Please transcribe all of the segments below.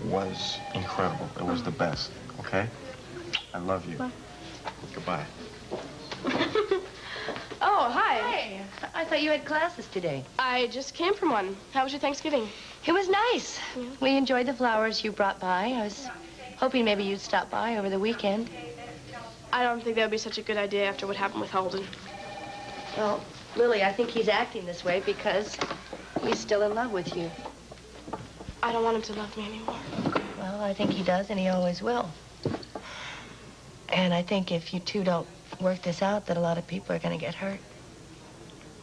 was incredible. It was the best, okay? I love you. Bye. Goodbye. Oh, hi. Hey, I thought you had classes today. I just came from one. How was your Thanksgiving? It was nice. Yeah. We enjoyed the flowers you brought by. I was hoping maybe you'd stop by over the weekend. I don't think that would be such a good idea after what happened with Holden. Well, Lily, I think he's acting this way because he's still in love with you. I don't want him to love me anymore. Well, I think he does, and he always will. And I think if you two don't work this out, that a lot of people are going to get hurt.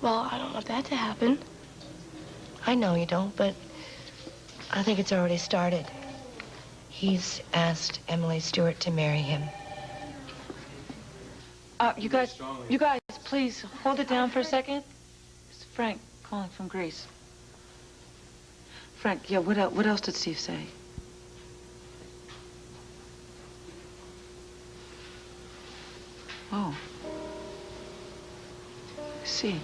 Well, I don't want that to happen. I know you don't, but I think it's already started. He's asked Emily Stewart to marry him. You guys, please hold it down for a second. It's Frank calling from Greece. Frank, yeah, what else did Steve say? Oh. I see.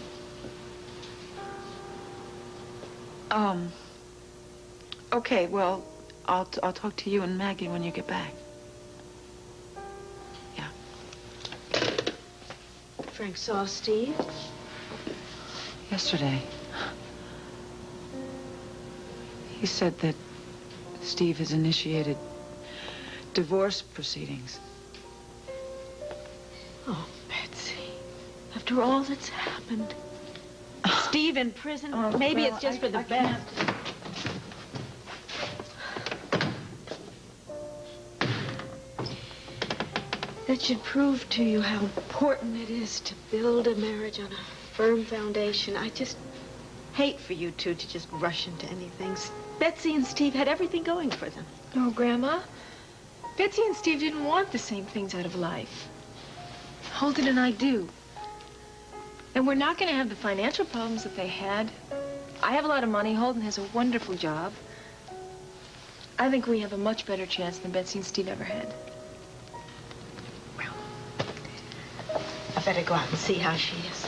Okay, well, I'll talk to you and Maggie when you get back. Yeah. Frank saw Steve? Yesterday. He said that Steve has initiated divorce proceedings. Oh, Betsy, after all that's happened. Steve in prison? Maybe well, it's just for the best. That should prove to you how important it is to build a marriage on a firm foundation. I just hate for you two to just rush into anything. Betsy and Steve had everything going for them. No, Grandma. Betsy and Steve didn't want the same things out of life. Holden and I do. And we're not going to have the financial problems that they had. I have a lot of money. Holden has a wonderful job. I think we have a much better chance than Betsy and Steve ever had. Well, I better go out and see how she is.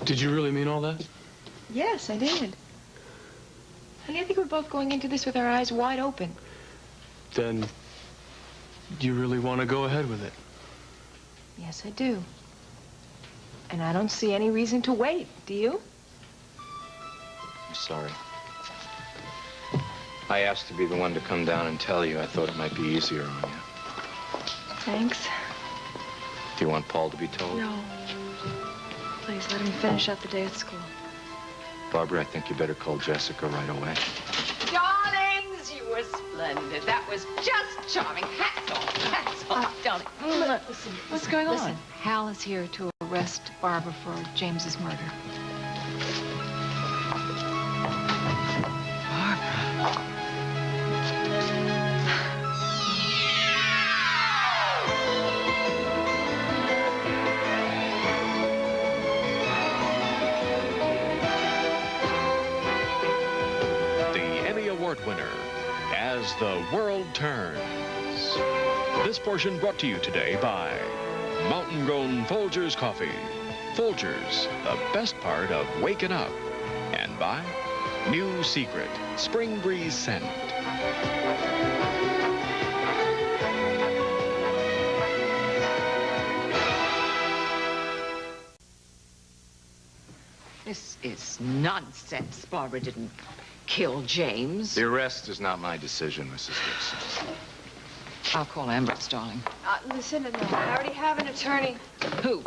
Did you really mean all that? Yes, I did. Honey, I think we're both going into this with our eyes wide open. Then you really want to go ahead with it? Yes, I do. And I don't see any reason to wait, do you? I'm sorry. I asked to be the one to come down and tell you. I thought it might be easier on you. Thanks. Do you want Paul to be told? No. Please let him finish up the day at school. Barbara, I think you better call Jessica right away. Darlings, you were splendid. That was just charming. Hats off, darling. Listen, what's going on? Listen, Hal is here to arrest Barbara for James's murder. Barbara. Winner, As the World Turns. This portion brought to you today by Mountain-grown Folgers Coffee. Folgers, the best part of waking up. And by New Secret, Spring Breeze Scent. This is nonsense. Barbara didn't kill James. The arrest is not my decision, Mrs. Dixon. I'll call Ambrose, darling. Listen, I already have an attorney. Who?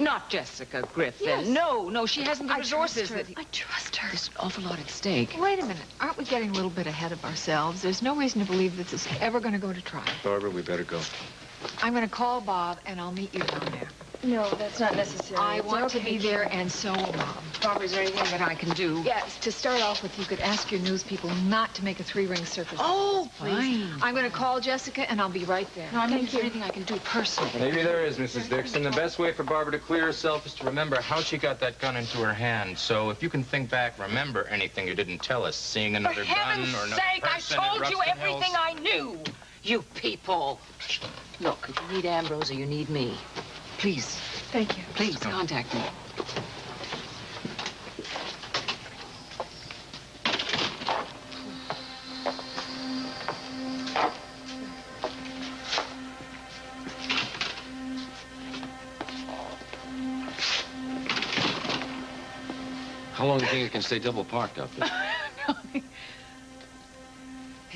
Not Jessica Griffin. Yes. No, she hasn't the resources. I trust her. There's an awful lot at stake. Wait a minute. Aren't we getting a little bit ahead of ourselves? There's no reason to believe that this is ever going to go to trial. Barbara, we better go. I'm going to call Bob, and I'll meet you down there. No, that's not necessary. I want to be there, and so will Bob. Barbara, is there anything that I can do? Yes, to start off with, you could ask your news people not to make a three-ring circus. Oh, please. Fine. I'm going to call Jessica, and I'll be right there. No, I mean, is there anything I can do personally? Maybe there is, Mrs. Dixon. The best way for Barbara to clear herself is to remember how she got that gun into her hand. So if you can think back, remember anything you didn't tell us, seeing another gun or another sake, person I told at you Ruston everything Hills. I knew. You people. Look, if you need Ambrose or you need me, please. Thank you. Please contact me. How long do you think it can stay double parked out there? They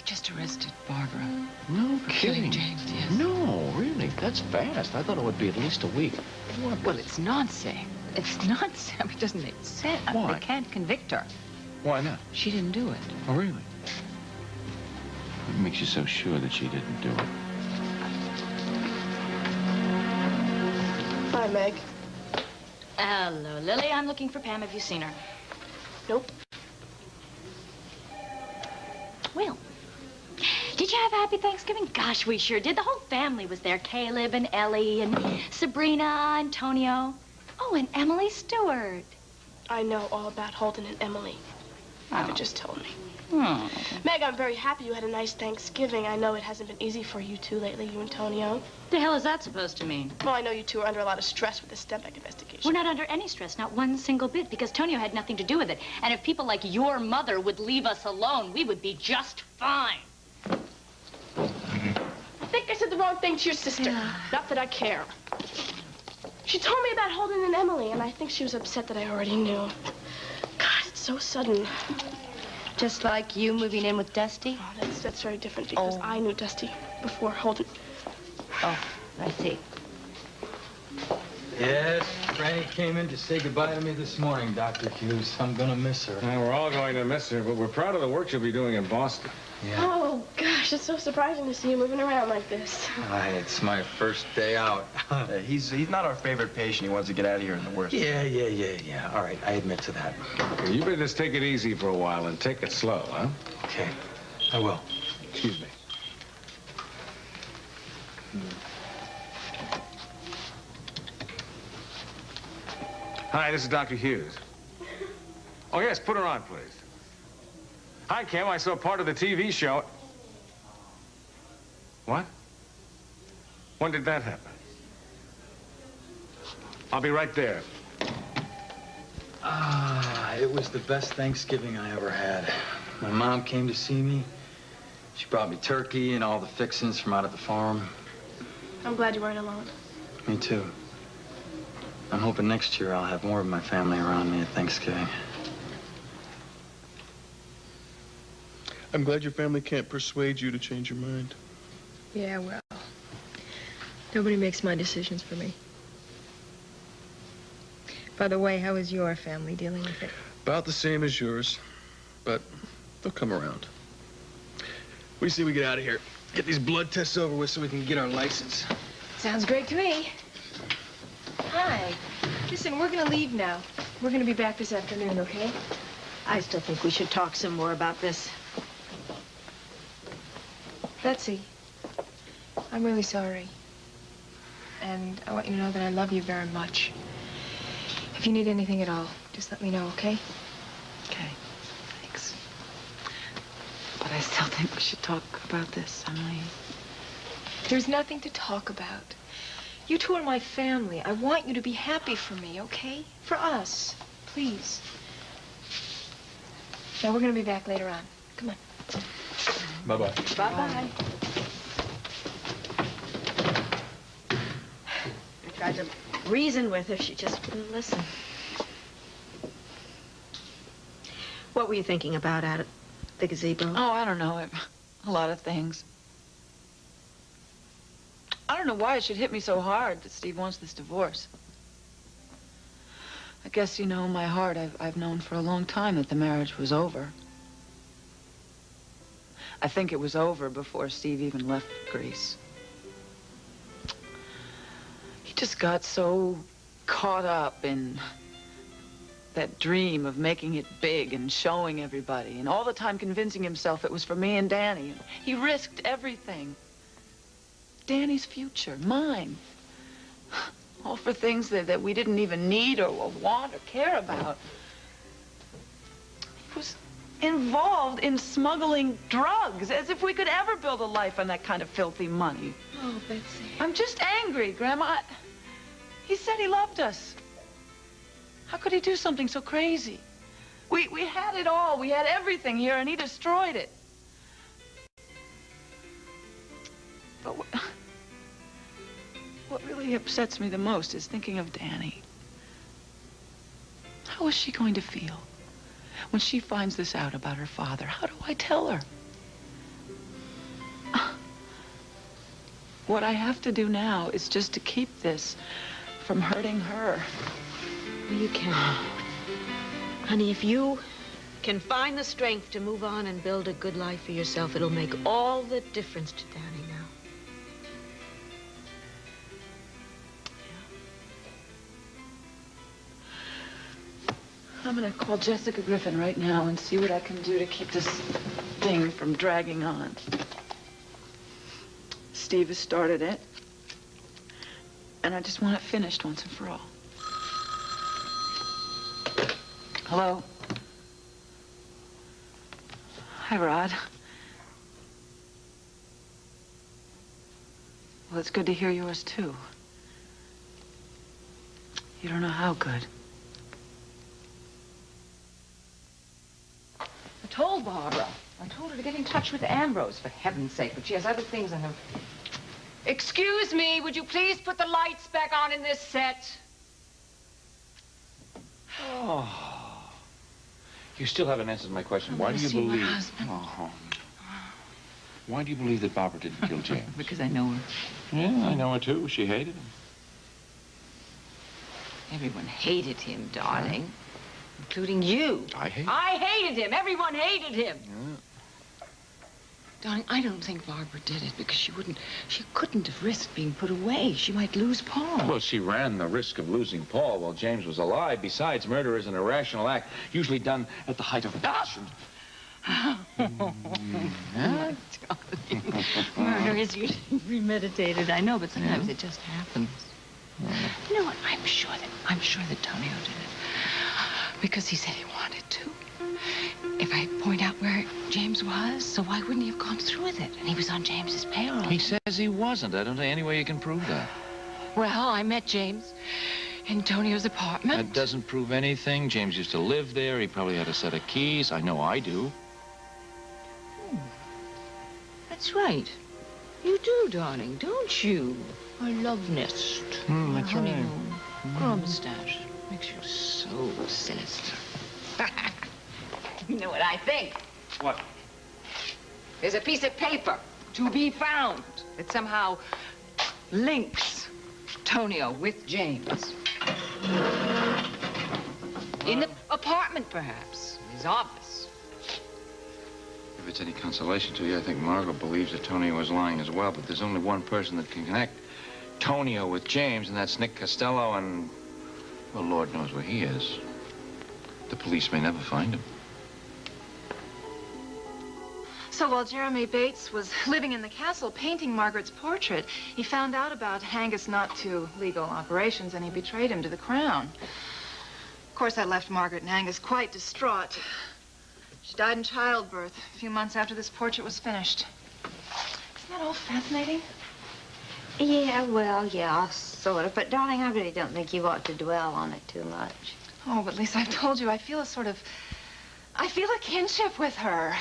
just arrested Barbara. No For killing kidding. James, yes. No, really? That's fast. I thought it would be at least a week. Well, it's nonsense. It's nonsense. It doesn't make sense. Why? They can't convict her. Why not? She didn't do it. Oh, really? What makes you so sure that she didn't do it? Hi, Meg. Hello, Lily. I'm looking for Pam. Have you seen her? Nope. Well, did you have a happy Thanksgiving? Gosh, we sure did. The whole family was there. Caleb and Ellie and Sabrina, Antonio. Oh, and Emily Stewart. I know all about Holden and Emily. Abby just told me. Hmm. Meg, I'm very happy you had a nice Thanksgiving. I know it hasn't been easy for you two lately, you and Antonio. The hell is that supposed to mean? Well, I know you two are under a lot of stress with the Stembeck investigation. We're not under any stress, not one single bit, because Tonio had nothing to do with it. And if people like your mother would leave us alone, we would be just fine. I think I said the wrong thing to your sister. Not that I care. She told me about Holden and Emily, and I think she was upset that I already knew. God, it's so sudden. Just like you moving in with Dusty? Oh, that's very different because I knew Dusty before Holden. Oh, I see. Yes, Franny came in to say goodbye to me this morning, Dr. Hughes. I'm gonna miss her. Well, we're all going to miss her, but we're proud of the work she'll be doing in Boston. Yeah. Oh, gosh, it's so surprising to see you moving around like this. It's my first day out. He's not our favorite patient. He wants to get out of here in the worst. Yeah. All right, I admit to that. Okay, you better just take it easy for a while and take it slow, huh? Okay, I will. Excuse me. Hi, this is Dr. Hughes. Oh, yes, put her on, please. Hi, Kim. I saw part of the TV show. What? When did that happen? I'll be right there. It was the best Thanksgiving I ever had. My mom came to see me. She brought me turkey and all the fixings from out at the farm. I'm glad you weren't alone. Me too. I'm hoping next year I'll have more of my family around me at Thanksgiving. I'm glad your family can't persuade you to change your mind. Yeah, well, nobody makes my decisions for me. By the way, how is your family dealing with it? About the same as yours, but they'll come around. We say we get out of here. Get these blood tests over with so we can get our license. Sounds great to me. Hi. Listen, we're gonna leave now. We're gonna be back this afternoon, okay? I still think we should talk some more about this. Betsy, I'm really sorry. And I want you to know that I love you very much. If you need anything at all, just let me know, okay? Okay, thanks. But I still think we should talk about this, Emily. There's nothing to talk about. You two are my family. I want you to be happy for me, okay? For us, please. Now, we're gonna be back later on. Come on. Bye-bye. Bye-bye. I tried to reason with her. She just wouldn't listen. What were you thinking about at the gazebo? Oh, I don't know. A lot of things. I don't know why it should hit me so hard that Steve wants this divorce. I guess, you know, in my heart, I've known for a long time that the marriage was over. I think it was over before Steve even left Greece. He just got so caught up in that dream of making it big and showing everybody, and all the time convincing himself it was for me and Danny. He risked everything. Danny's future, mine. All for things that we didn't even need or want or care about. He was involved in smuggling drugs, as if we could ever build a life on that kind of filthy money. Oh, Betsy. I'm just angry, Grandma. He said he loved us. How could he do something so crazy? We had it all. We had everything here, and he destroyed it. But what really upsets me the most is thinking of Danny. How is she going to feel? When she finds this out about her father, how do I tell her? What I have to do now is just to keep this from hurting her. Well, you can. Honey, if you can find the strength to move on and build a good life for yourself, it'll make all the difference to Danny now. I'm gonna call Jessica Griffin right now and see what I can do to keep this thing from dragging on. Steve has started it, and I just want it finished once and for all. Hello? Hi, Rod. Well, it's good to hear yours, too. You don't know how good. I told Barbara. I told her to get in touch with Ambrose, for heaven's sake, but she has other things on her. Excuse me, would you please put the lights back on in this set? Oh. You still haven't answered my question. Why do you believe... My husband. Oh. Why do you believe that Barbara didn't kill James? Because I know her. Yeah, I know her, too. She hated him. Everyone hated him, darling. Including you. I hated him. Everyone hated him. Yeah. Darling, I don't think Barbara did it because she couldn't have risked being put away. She might lose Paul. Well, she ran the risk of losing Paul while James was alive. Besides, murder is an irrational act, usually done at the height of passion. Murder is usually premeditated, I know, but sometimes it just happens. You know what? I'm sure that Tonio did it. Because he said he wanted to. If I point out where James was, so why wouldn't he have gone through with it? And he was on James's payroll. He says he wasn't. I don't see any way you can prove that. Well, I met James in Tonio's apartment. That doesn't prove anything. James used to live there. He probably had a set of keys. I know I do. That's right. You do, darling, don't you? Our love nest. That's right. Honeymoon. Grow a mustache. Makes you so sinister. You know what I think? What? There's a piece of paper to be found that somehow links Tonio with James. In the apartment, perhaps. In his office. If it's any consolation to you, I think Margot believes that Tonio was lying as well, but there's only one person that can connect Tonio with James, and that's Nick Costello, and, well, Lord knows where he is. The police may never find him. So while Jeremy Bates was living in the castle painting Margaret's portrait, he found out about Angus not to legal operations, and he betrayed him to the crown. Of course, that left Margaret and Angus quite distraught. She died in childbirth a few months after this portrait was finished. Isn't that all fascinating? Yeah, well, yeah, sort of. But, darling, I really don't think you ought to dwell on it too much. Oh, but Lisa, I've told you, I feel a kinship with her.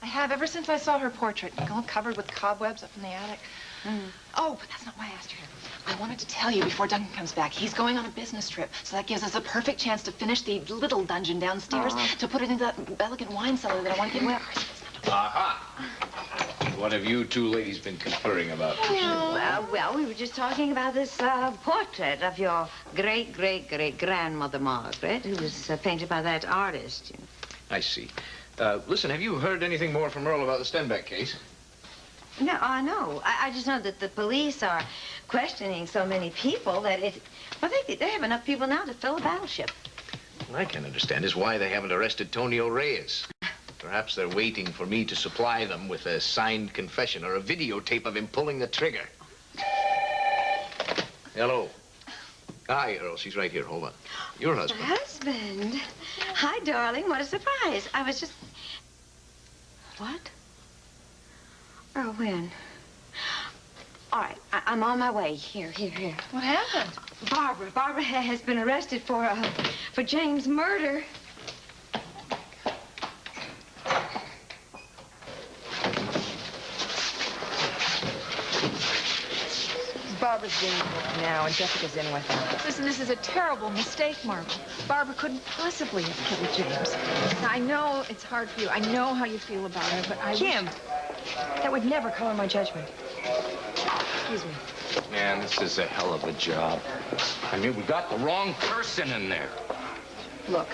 I have ever since I saw her portrait, all covered with cobwebs up in the attic. Oh, but that's not why I asked you here. I wanted to tell you before Duncan comes back. He's going on a business trip, so that gives us a perfect chance to finish the little dungeon downstairs, to put it into that elegant wine cellar that I want to give away. Aha! What have you two ladies been conferring about? Well, we were just talking about this portrait of your great-great-great-grandmother, Margaret, who was painted by that artist. You know. I see. Listen, have you heard anything more from Earl about the Stenbeck case? No, I know. I just know that the police are questioning so many people that they have enough people now to fill a battleship. What I can't understand is why they haven't arrested Tonio Reyes. Perhaps they're waiting for me to supply them with a signed confession or a videotape of him pulling the trigger. Hello. Hi, Earl. She's right here. Hold on. Your husband. My husband. Hi, darling. What a surprise. I was just... What? Oh, when? All right. I'm on my way. Here. What happened? Barbara has been arrested for James' murder. Barbara's being booked now, and Jessica's in with her. Listen, this is a terrible mistake, Margot. Barbara couldn't possibly have killed James. Now, I know it's hard for you. I know how you feel about her, but I... Kim, that would never color my judgment. Excuse me. Man, this is a hell of a job. I mean, we got the wrong person in there. Look,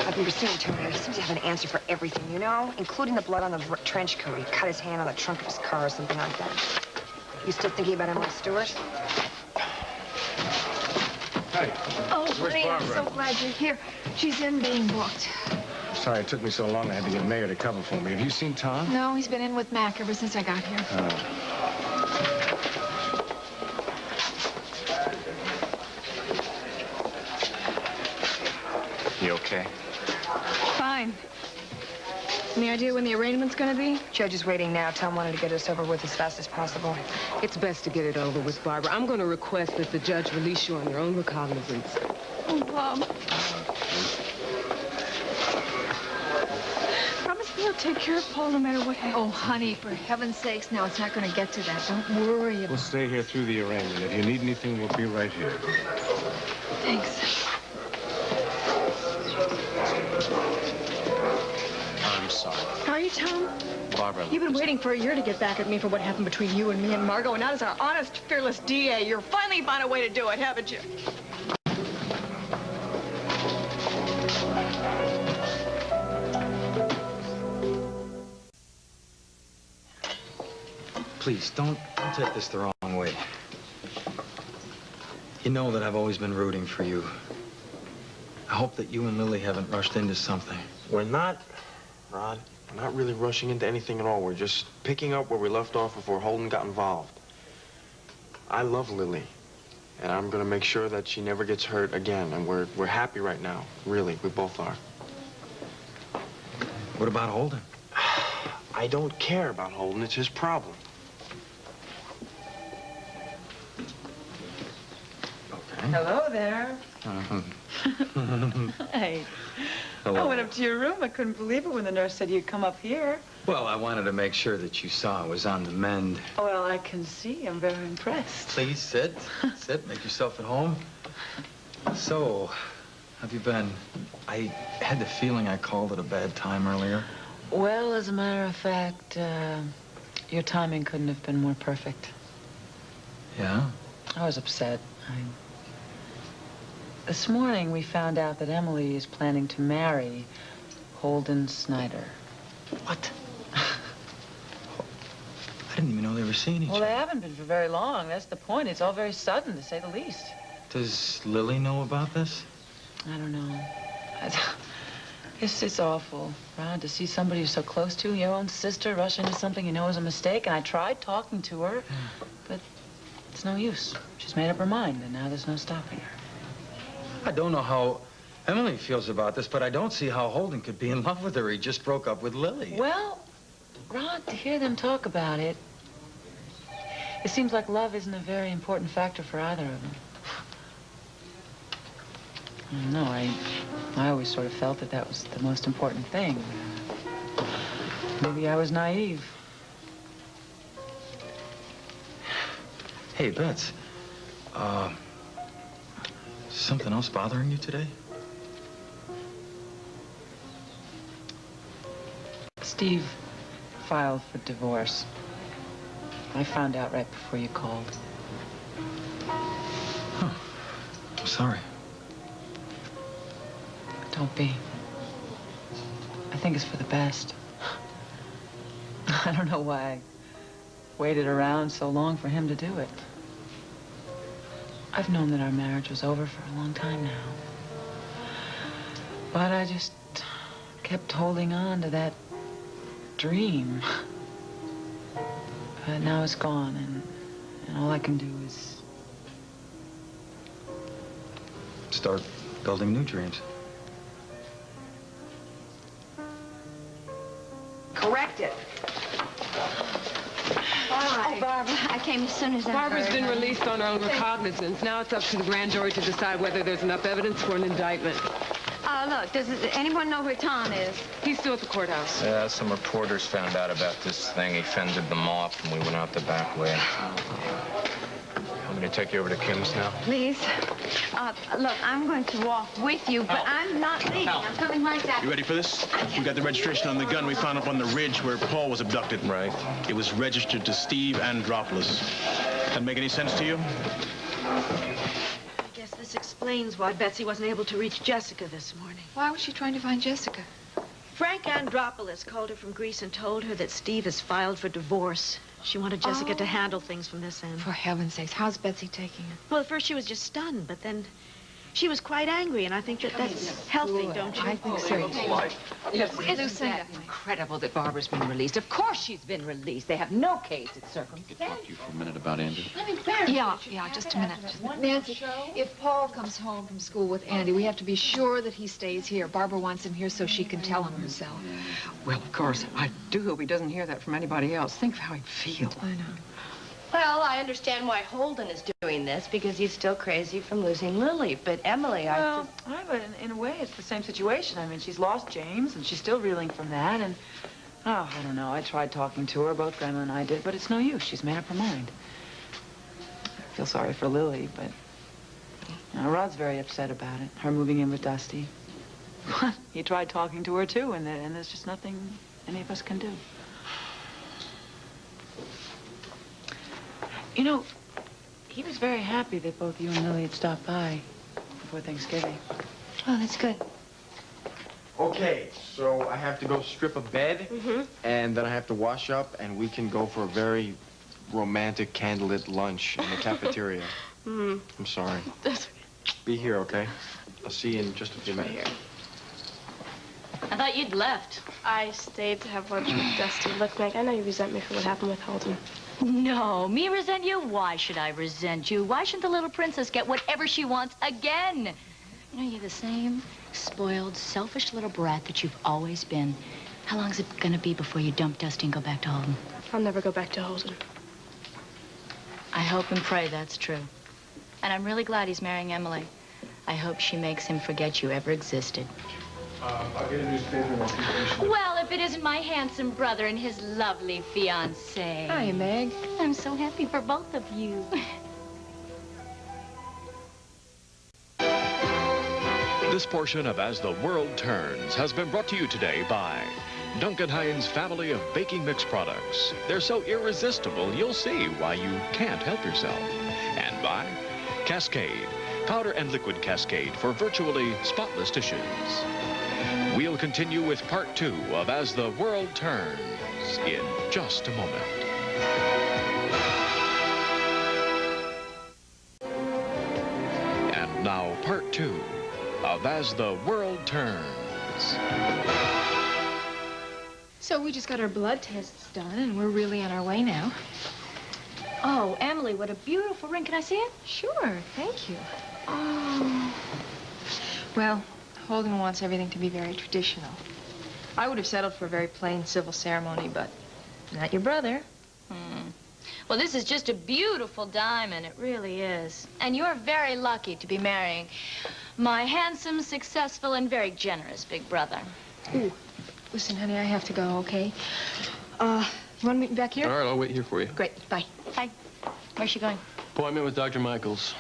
I've been pursuing Tony. He seems to have an answer for everything, you know? Including the blood on the trench coat. He cut his hand on the trunk of his car or something like that. You still thinking about Emily Stewart? Hey. Oh, Where's honey, I'm Barbara? so glad you're here. She's in being booked. Sorry it took me so long. I had to get Mayor to cover for me. Have you seen Tom? No, he's been in with Mac ever since I got here. You okay? Fine. Any idea when the arraignment's gonna be? Judge is waiting now. Tom wanted to get us over with as fast as possible. It's best to get it over with, Barbara. I'm going to request that the judge release you on your own recognizance. Oh, Bob. Promise me you'll take care of Paul no matter what happens. Oh, honey, for heaven's sakes, now it's not gonna get to that. Don't worry about it. We'll stay here through the arraignment. If you need anything, we'll be right here. Thanks. I'm sorry. Are you, Tom? Barbara. You've been waiting for a year to get back at me for what happened between you and me and Margot, and now as our honest, fearless DA, you're finally found a way to do it, haven't you? Please, don't take this the wrong way. You know that I've always been rooting for you. I hope that you and Lily haven't rushed into something. We're not, Rod. We're not really rushing into anything at all. We're just picking up where we left off before Holden got involved. I love Lily, and I'm gonna make sure that she never gets hurt again. And we're happy right now. Really, we both are. What about Holden? I don't care about Holden. It's his problem. Hello there. Hey. Hello. I went up to your room. I couldn't believe it when the nurse said you'd come up here. Well, I wanted to make sure that you saw I was on the mend. Well, I can see. I'm very impressed. Please sit. Sit. Make yourself at home. So, how have you been? I had the feeling I called at a bad time earlier. Well, as a matter of fact, your timing couldn't have been more perfect. Yeah? I was upset. This morning, we found out that Emily is planning to marry Holden Snyder. What? I didn't even know they were seeing each Well, other. they haven't been for very long. That's the point. It's all very sudden, to say the least. Does Lily know about this? I don't know. It's awful, Rod, to see somebody you're so close to, your own sister, rush into something you know is a mistake. And I tried talking to her, but it's no use. She's made up her mind, and now there's no stopping her. I don't know how Emily feels about this, but I don't see how Holden could be in love with her. He just broke up with Lily. Well, Rod, to hear them talk about it, it seems like love isn't a very important factor for either of them. I don't know, I always sort of felt that that was the most important thing. Maybe I was naive. Hey, Bets. Something else bothering you today? Steve filed for divorce. I found out right before you called. I'm sorry. Don't be. I think it's for the best. I don't know why I waited around so long for him to do it. I've known that our marriage was over for a long time now. But I just kept holding on to that dream. But now it's gone, and all I can do is... Start building new dreams. Correct it. Oh, Barbara, I came as soon as I Barbara's heard. been released on her own recognizance. Now it's up to the grand jury to decide whether there's enough evidence for an indictment. Look, does anyone know where Tom is? He's still at the courthouse. Yeah, some reporters found out about this thing. He fended them off, and we went out the back way. Well, me to take you over to Kim's now? Please. Look, I'm going to walk with you, but I'm not leaving. I'm coming right back. You ready for this? We got the registration on the gun we found up on the ridge where Paul was abducted. Right. It was registered to Steve Andropoulos. That make any sense to you? I guess this explains why Betsy wasn't able to reach Jessica this morning. Why was she trying to find Jessica? Frank Andropoulos called her from Greece and told her that Steve has filed for divorce. She wanted Jessica to handle things from this end. For heaven's sakes, how's Betsy taking it? Well, at first she was just stunned, but then she was quite angry, and I think that that's healthy, don't you? I think so. Yes, Lucinda. isn't that incredible that Barbara's been released? Of course she's been released. They have no case at circumstance. Talk to you for a minute about Andrew. Yeah, just a minute. Nancy, if Paul comes home from school with Andy, we have to be sure that he stays here. Barbara wants him here so she can tell him herself. Well, of course, I do hope he doesn't hear that from anybody else. Think of how he'd feel. I know. Well, I understand why Holden is doing this, because he's still crazy from losing Lily. But Emily, Well, but in a way, it's the same situation. I mean, she's lost James, and she's still reeling from that, and... Oh, I don't know. I tried talking to her, both Grandma and I did, but it's no use. She's made up her mind. I feel sorry for Lily, but... Rod's very upset about it, her moving in with Dusty. He tried talking to her, too, and there's just nothing any of us can do. You know, he was very happy that both you and Lily had stopped by before Thanksgiving. Oh, that's good. Okay, so I have to go strip a bed, and then I have to wash up, and we can go for a very romantic candlelit lunch in the cafeteria. I'm sorry. Be here, okay? I'll see you in just a few minutes. Right here. I thought you'd left. I stayed to have lunch with Dusty. Look, Meg, I know you resent me for what happened with Holden. No, me resent you? Why should I resent you? Why shouldn't the little princess get whatever she wants again? You know, you're the same spoiled, selfish little brat that you've always been. How long is it gonna be before you dump Dusty and go back to Holden? I'll never go back to Holden. I hope and pray that's true. And I'm really glad he's marrying Emily. I hope she makes him forget you ever existed. I'll get a newspaper and I'll keep it. Well, if it isn't my handsome brother and his lovely fiancée. Hi, Meg. I'm so happy for both of you. This portion of As the World Turns has been brought to you today by Duncan Hines' family of baking mix products. They're so irresistible, you'll see why you can't help yourself. And by Cascade, powder and liquid Cascade for virtually spotless tissues. We'll continue with part 2 of As the World Turns in just a moment. And now part 2 of As the World Turns. So we just got our blood tests done, and we're really on our way now. Oh, Emily, what a beautiful ring. Can I see it? Sure, thank you. Oh. Well, Holden wants everything to be very traditional. I would have settled for a very plain civil ceremony, but not your brother. Well, this is just a beautiful diamond. It really is. And you're very lucky to be marrying my handsome, successful, and very generous big brother. Ooh. Listen, honey, I have to go, okay? You want to meet me back here? All right, I'll wait here for you. Great, bye. Bye. Where's she going? Appointment with Dr. Michaels.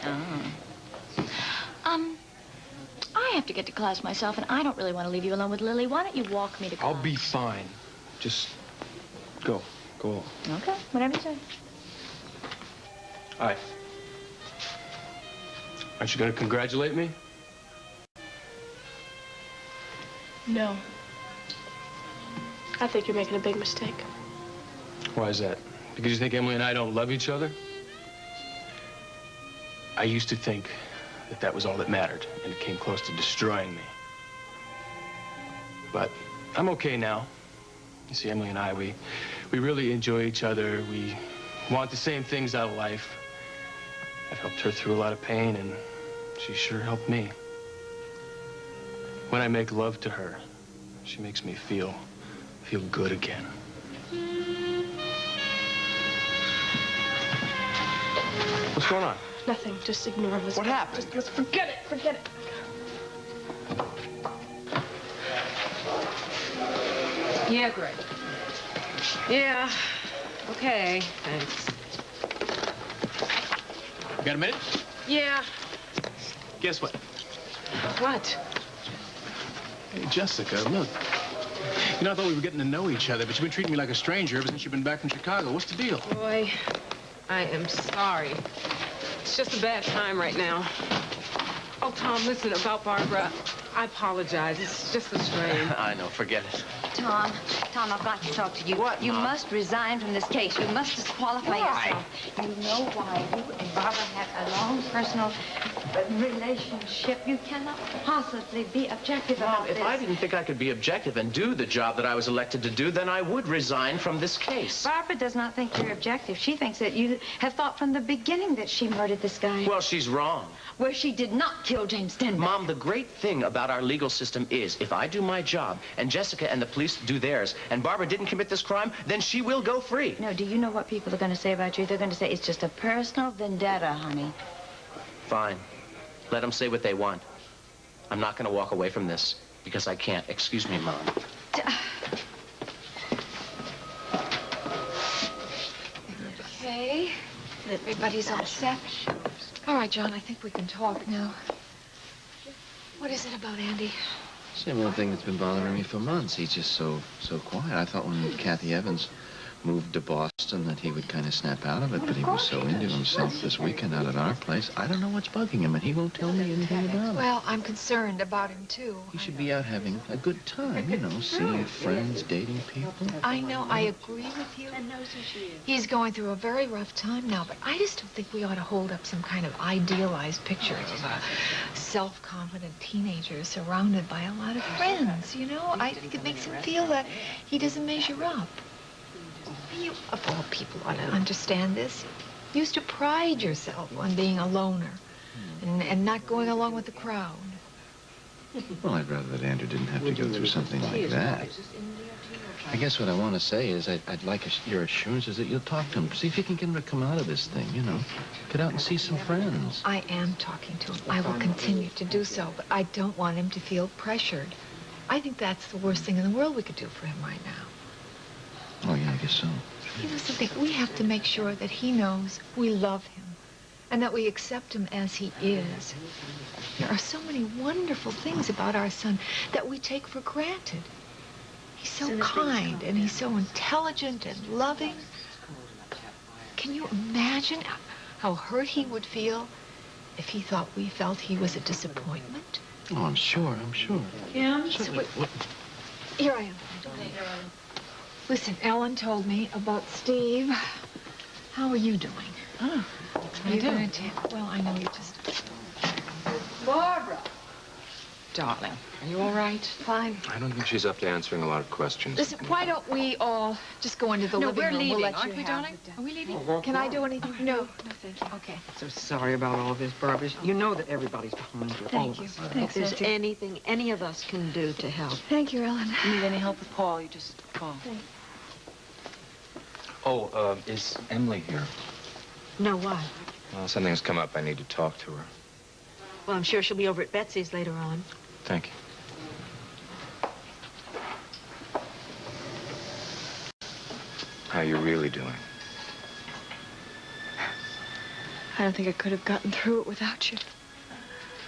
I have to get to class myself, and I don't really want to leave you alone with Lily. Why don't you walk me to class? I'll be fine. Just go. Go along. Okay, whatever you say. Hi. Aren't you going to congratulate me? No. I think you're making a big mistake. Why is that? Because you think Emily and I don't love each other? I used to think that that was all that mattered, and it came close to destroying me. But I'm okay now. You see, Emily and I, we really enjoy each other. We want the same things out of life. I've helped her through a lot of pain, and she sure helped me. When I make love to her, she makes me feel good again. What's going on? Nothing. Just ignore it. What happened? Just forget it. Forget it. Yeah, great. Yeah. Okay, thanks. got a minute? Yeah. Guess what? What? Hey, Jessica, look. You know, I thought we were getting to know each other, but you've been treating me like a stranger ever since you've been back from Chicago. What's the deal? Boy, I am sorry. It's just a bad time right now. Oh, Tom, listen, about Barbara. I apologize. It's just a strain. I know. Forget it. Tom, I've got to talk to you. What, You Mom? must resign from this case. You must disqualify yourself. You know why you and Barbara had a long personal relationship. You cannot possibly be objective Mom, about if this. I didn't think I could be objective and do the job that I was elected to do, then I would resign from this case. Barbara does not think you're objective. She thinks that you have thought from the beginning that she murdered this guy. Well, she's wrong. Where she did not kill James Denver. Mom, the great thing about our legal system is if I do my job and Jessica and the police do theirs and Barbara didn't commit this crime, then she will go free. No, do you know what people are going to say about you? They're going to say it's just a personal vendetta, honey. Fine. Let them say what they want. I'm not going to walk away from this because I can't. Excuse me, Mom. Okay. Everybody's all set. All right, John, I think we can talk now. What is it about Andy? Same old thing that's been bothering me for months. He's just so quiet. I thought when Kathy Evans moved to Boston that he would kind of snap out of it, but he was so into himself this weekend out at our place. I don't know what's bugging him, and he won't tell me anything about it. Well, I'm concerned about him, too. He should be out having a good time, you know, seeing friends, dating people. I know, I agree with you. He's going through a very rough time now, but I just don't think we ought to hold up some kind of idealized picture of a self-confident teenager surrounded by a lot of friends, you know? I think it makes him feel that he doesn't measure up. You, of all people, ought to understand this. You used to pride yourself on being a loner and not going along with the crowd. Well, I'd rather that Andrew didn't have to go through something like that. I guess what I want to say is I'd like your assurances that you'll talk to him. See if you can get him to come out of this thing, you know. Get out and see some friends. I am talking to him. I will continue to do so, but I don't want him to feel pressured. I think that's the worst thing in the world we could do for him right now. Oh, yeah, I guess so. You know something? We have to make sure that he knows we love him and that we accept him as he is. There are so many wonderful things about our son that we take for granted. He's so kind and he's so intelligent and loving. Can you imagine how hurt he would feel if he thought we felt he was a disappointment? Oh, I'm sure. Kim? Here I am. Listen, Ellen told me about Steve. How are you doing? Oh, Are you going to well, I know you just... Barbara! Darling, are you all right? Fine. I don't think she's up to answering a lot of questions. Listen, why don't we all just go into the living room? we're leaving, We'll let aren't you we, have darling? it. Are we leaving? Can I do anything? No, thank you. Okay. So sorry about all of this, Barbara. You know that everybody's behind you. all of us. Thanks, If there's Auntie. anything any of us can do to help. Thank you, Ellen. If you need any help with Paul, you just call. Oh, is Emily here? No, why? Well, something's come up. I need to talk to her. Well, I'm sure she'll be over at Betsy's later on. Thank you. How you really doing? I don't think I could have gotten through it without you.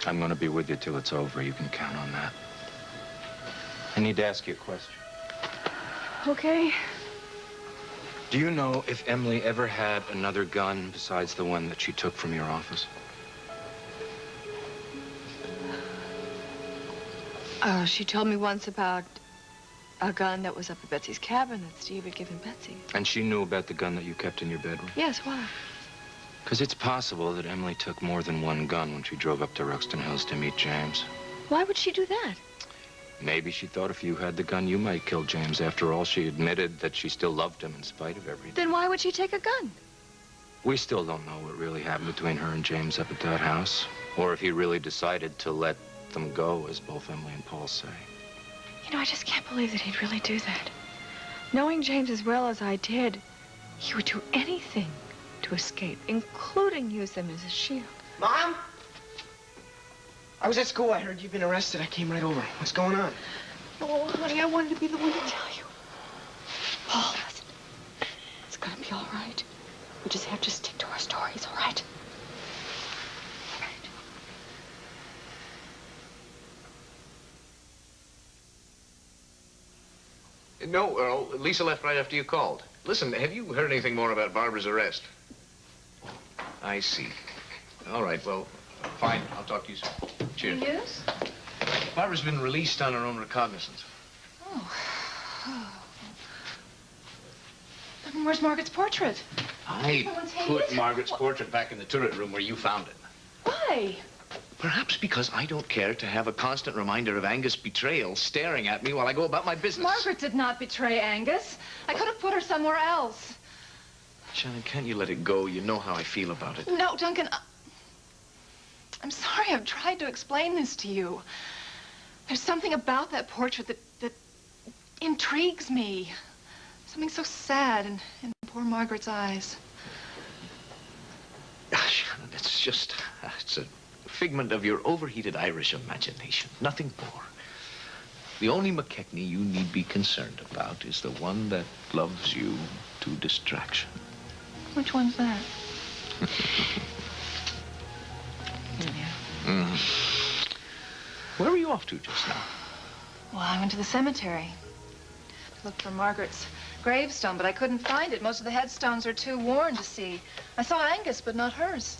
I'm going to be with you till it's over. You can count on that. I need to ask you a question. Okay. Do you know if Emily ever had another gun besides the one that she took from your office? She told me once about a gun that was up at Betsy's cabin that Steve had given Betsy. And she knew about the gun that you kept in your bedroom? Yes, why? Because it's possible that Emily took more than one gun when she drove up to Ruxton Hills to meet James. Why would she do that? Maybe she thought if you had the gun, you might kill James. After all, she admitted that she still loved him in spite of everything. Then why would she take a gun? We still don't know what really happened between her and James up at that house, or if he really decided to let them go, as both Emily and Paul say. You know, I just can't believe that he'd really do that. Knowing James as well as I did, he would do anything to escape, including use them as a shield. Mom? I was at school. I heard you've been arrested. I came right over. What's going on? Oh, honey, I wanted to be the one to tell you. Paul, listen. It's gonna be all right. We just have to stick to our stories, all right? No, Earl. Lisa left right after you called. Listen, have you heard anything more about Barbara's arrest? I see. All right, well, fine. I'll talk to you soon. Cheers. Yes? Barbara's been released on her own recognizance. Oh. And where's Margaret's portrait? I Someone's hid put it? Margaret's portrait back in the turret room where you found it. Why? Perhaps because I don't care to have a constant reminder of Angus' betrayal staring at me while I go about my business. Margaret did not betray Angus. I could have put her somewhere else. Shannon, can't you let it go? You know how I feel about it. No, Duncan. I'm sorry I've tried to explain this to you. There's something about that portrait that intrigues me. Something so sad in poor Margaret's eyes. Shannon, it's a figment of your overheated Irish imagination. Nothing more. The only McKechnie you need be concerned about is the one that loves you to distraction. Which one's that? Where were you off to just now? Well, I went to the cemetery to look for Margaret's gravestone, but I couldn't find it. Most of the headstones are too worn to see. I saw Angus, but not hers.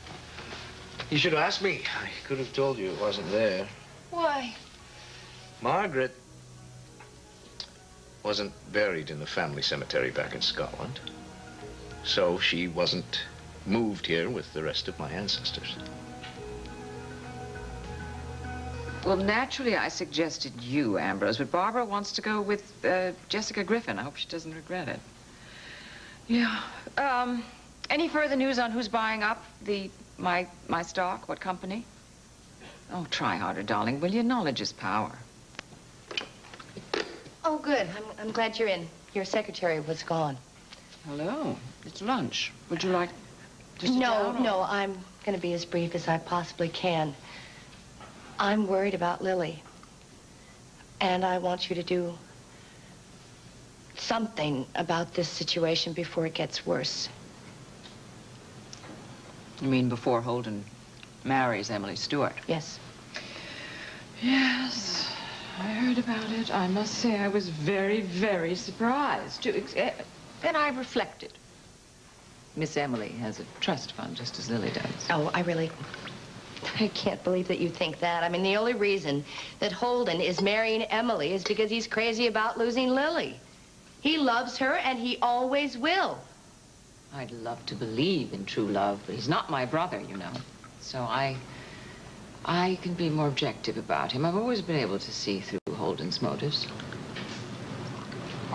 You should have asked me. I could have told you it wasn't there. Why? Margaret wasn't buried in the family cemetery back in Scotland. So she wasn't moved here with the rest of my ancestors. Well, naturally, I suggested you, Ambrose, but Barbara wants to go with Jessica Griffin. I hope she doesn't regret it. Yeah. Any further news on who's buying up my stock? What company? Oh, try harder, darling, will you? Knowledge is power. Oh, good. I'm glad you're in. Your secretary was gone. Hello. It's lunch. Would you like to sit down, or- No, I'm going to be as brief as I possibly can. I'm worried about Lily. And I want you to do something about this situation before it gets worse. You mean before Holden marries Emily Stewart? Yes. Yes, I heard about it. I must say I was very, very surprised. Then I reflected. Miss Emily has a trust fund, just as Lily does. Oh, I can't believe that you think that. I mean, the only reason that Holden is marrying Emily is because he's crazy about losing Lily. He loves her, and he always will. I'd love to believe in true love, but he's not my brother, you know. So I can be more objective about him. I've always been able to see through Holden's motives.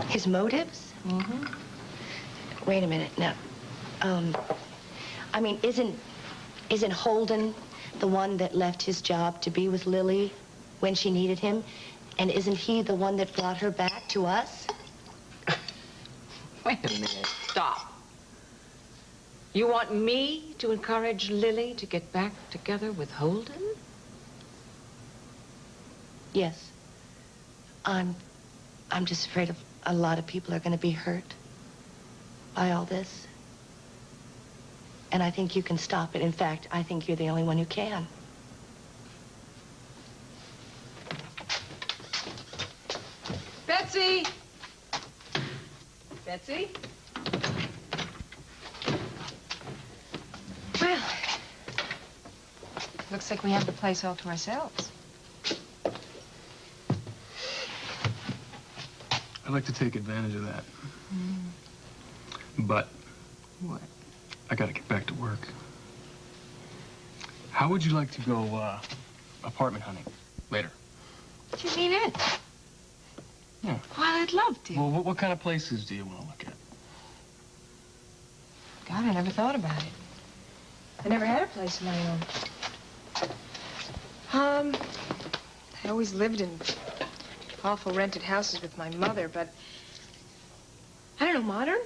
His motives? Mm-hmm. Wait a minute. Now, I mean, isn't Holden the one that left his job to be with Lily when she needed him? And isn't he the one that brought her back to us? Wait a minute. Stop. You want me to encourage Lily to get back together with Holden? Yes. I'm just afraid of a lot of people are going to be hurt by all this. And I think you can stop it. In fact, I think you're the only one who can. Betsy! Betsy? Well, looks like we have the place all to ourselves. I'd like to take advantage of that. But What? I gotta get back to work. How would you like to go apartment hunting later? Do you mean it? Yeah. Well, I'd love to. Well, what kind of places do you want to look at? God, I never thought about it. I never had a place of my own. I always lived in awful rented houses with my mother, but I don't know, modern?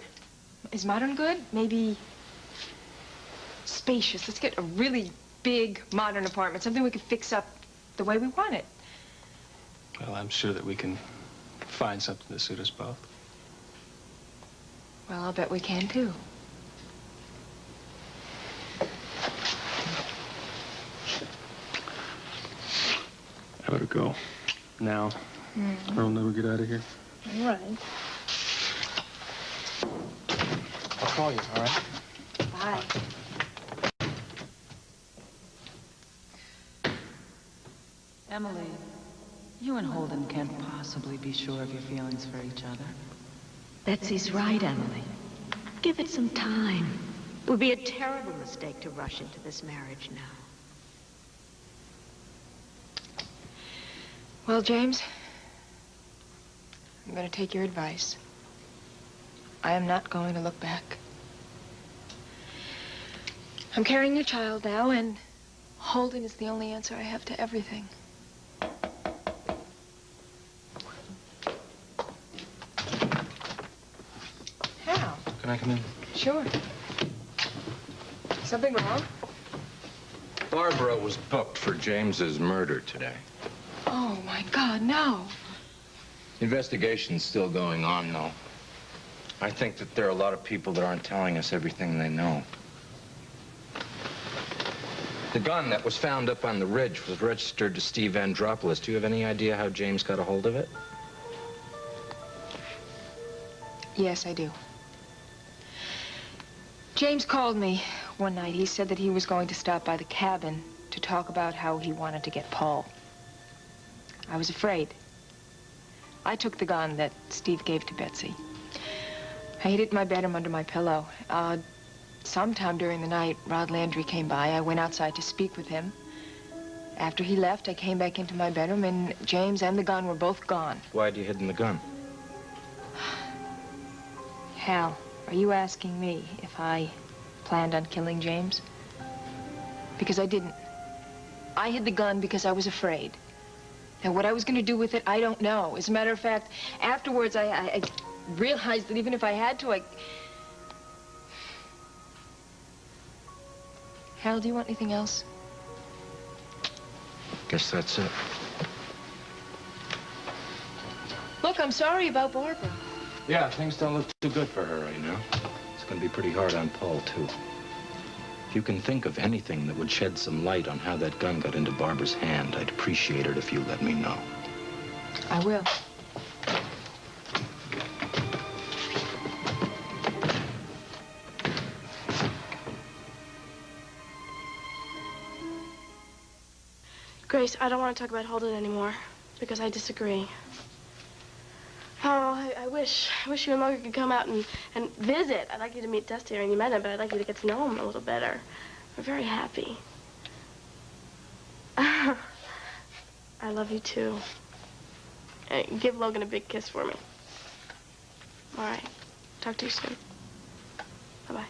Is modern good? Maybe spacious. Let's get a really big modern apartment, something we could fix up the way we want it. Well, I'm sure that we can find something to suit us both. Well, I'll bet we can, too. I better go now. Or I'll never get out of here. All right. call you, all right? Bye. Emily, you and Holden can't possibly be sure of your feelings for each other. Betsy's right, Emily. Give it some time. It would be a terrible mistake to rush into this marriage now. Well, James, I'm going to take your advice. I am not going to look back. I'm carrying a child now, and Holden is the only answer I have to everything. Hal. Can I come in? Sure. Something wrong? Barbara was booked for James's murder today. Oh, my God, no. Investigation's still going on, though. I think that there are a lot of people that aren't telling us everything they know. The gun that was found up on the ridge was registered to Steve Andropoulos. Do you have any idea how James got a hold of it? Yes, I do. James called me one night. He said that he was going to stop by the cabin to talk about how he wanted to get Paul. I was afraid. I took the gun that Steve gave to Betsy. I hid it in my bedroom under my pillow. Sometime during the night, Rod Landry came by. I went outside to speak with him. After he left, I came back into my bedroom, and James and the gun were both gone. Why'd you hidden the gun? Hal, are you asking me if I planned on killing James? Because I didn't. I hid the gun because I was afraid. Now, what I was going to do with it, I don't know. As a matter of fact, afterwards, I realized that even if I had to, Hal, do you want anything else? Guess that's it. Look, I'm sorry about Barbara. Yeah, things don't look too good for her right now. It's going to be pretty hard on Paul, too. If you can think of anything that would shed some light on how that gun got into Barbara's hand, I'd appreciate it if you let me know. I will. Grace, I don't want to talk about Holden anymore because I disagree. Oh, I wish you and Logan could come out and visit. I'd like you to meet Dusty. I mean, you met him, but I'd like you to get to know him a little better. We're very happy. I love you, too. Hey, give Logan a big kiss for me. All right. Talk to you soon. Bye-bye.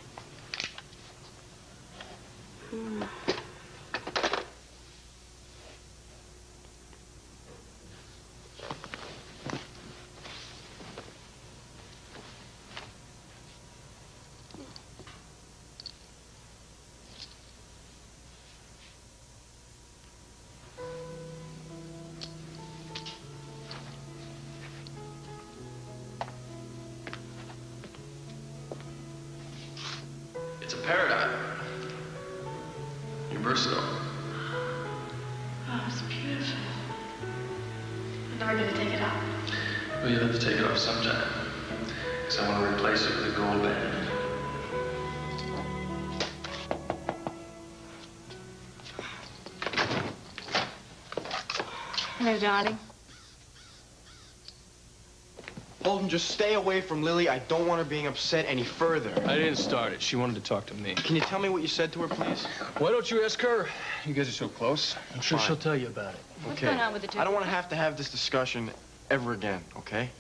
It's a paradigm. You're versatile. Oh, it's beautiful. I'm never going to take it off. Well, you'll have to take it off sometime. Because I want to replace it with a gold band. Hello, darling. Holden, just stay away from Lily. I don't want her being upset any further. I didn't start it. She wanted to talk to me. Can you tell me what you said to her, please? Why don't you ask her? You guys are so close. I'm sure Fine. she'll tell you about it. What's Okay. going on with the two? I don't want to have this discussion ever again, okay?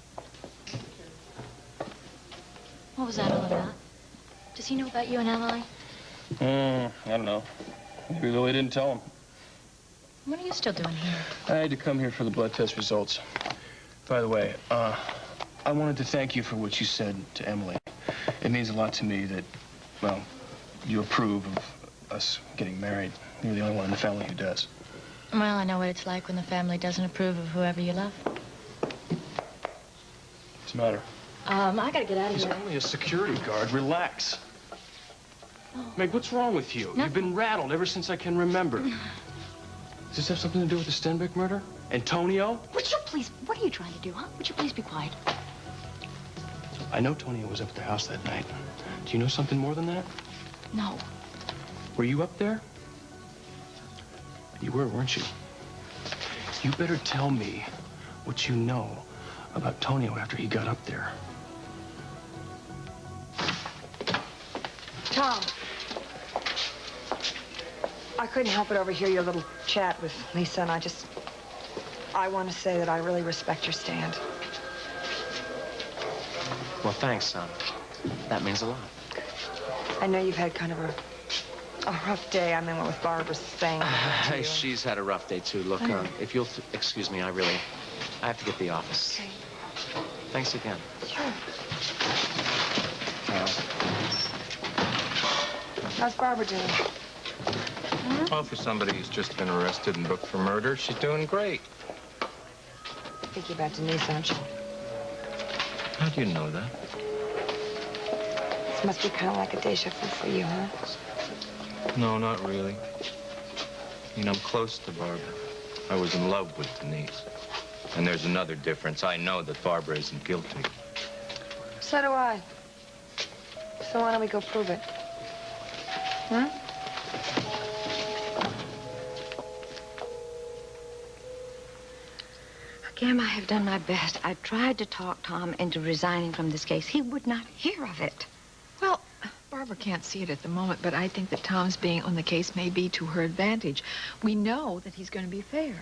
What was that all about? Does he know about you and Emily? I don't know. Maybe Lily didn't tell him. What are you still doing here? I had to come here for the blood test results. By the way, I wanted to thank you for what you said to Emily. It means a lot to me that, well, you approve of us getting married. You're the only one in the family who does. Well, I know what it's like when the family doesn't approve of whoever you love. What's the matter? I gotta get out of He's here. only a security guard. Relax. Meg, what's wrong with you? You've been rattled ever since I can remember. Does this have something to do with the Stenbeck murder? Antonio? Would you please, what are you trying to do, huh? Would you please be quiet? I know Tonio was up at the house that night. Do you know something more than that? No. Were you up there? You were, weren't you? You better tell me what you know about Tonio after he got up there. Tom, I couldn't help but overhear your little chat with Lisa, and I want to say that I really respect your stand. Well, thanks, son. That means a lot. I know you've had kind of a rough day. I mean, what with Barbara saying to you. She's had a rough day, too. Look, if you'll excuse me, I have to get to the office. Okay. Thanks again. Sure. How's Barbara doing? Well, for somebody who's just been arrested and booked for murder, she's doing great. Thinking about Denise, aren't you? How do you know that? This must be kind of like a deja vu for you, huh? No, not really. I mean, I'm close to Barbara. I was in love with Denise. And there's another difference. I know that Barbara isn't guilty. So do I. So why don't we go prove it? Hmm? Again, I have done my best. I tried to talk Tom into resigning from this case. He would not hear of it. Well, Barbara can't see it at the moment, but I think that Tom's being on the case may be to her advantage. We know that he's going to be fair.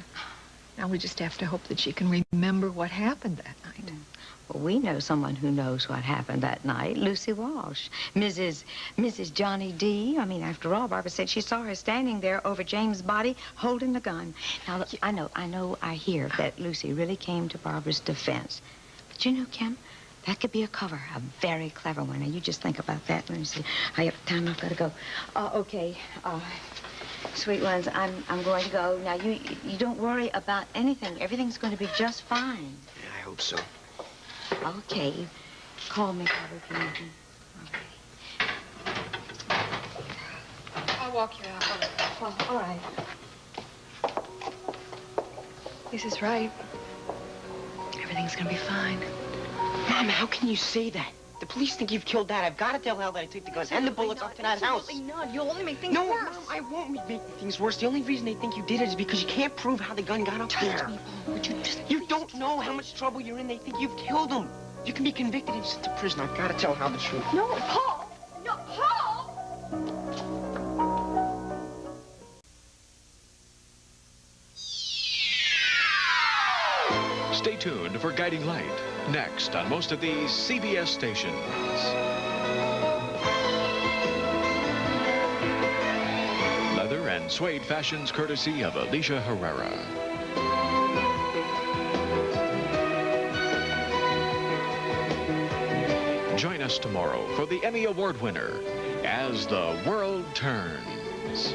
Now we just have to hope that she can remember what happened that night. Well, we know someone who knows what happened that night. Lucy Walsh. Mrs. Johnny D. I mean, after all, Barbara said she saw her standing there over James' body holding the gun. Now, look, I hear that Lucy really came to Barbara's defense. But you know, Kim, that could be a cover, a very clever one. Now, you just think about that. Let me see. I have time. I've got to go. Okay. Sweet ones, I'm going to go. Now, you don't worry about anything. Everything's going to be just fine. Yeah, I hope so. Okay. Call me, Barbara, if you need me. I'll walk you out. Oh, all right. Lisa's right. Everything's gonna be fine. Mom, how can you say that? The police think you've killed Dad. I've got to tell Hal that I took the gun and the bullets up to that house. Absolutely not. You'll only make things No, worse. Mom, I won't make things worse. The only reason they think you did it is because you can't prove how the gun got up there. You don't know how much trouble you're in. They think you've killed him. You can be convicted and sent to prison. I've got to tell Hal the truth. No, Paul! No, Paul! Stay tuned for Guiding Light, next on most of these CBS stations. Leather and suede fashions courtesy of Alicia Herrera. Join us tomorrow for the Emmy Award winner, As the World Turns.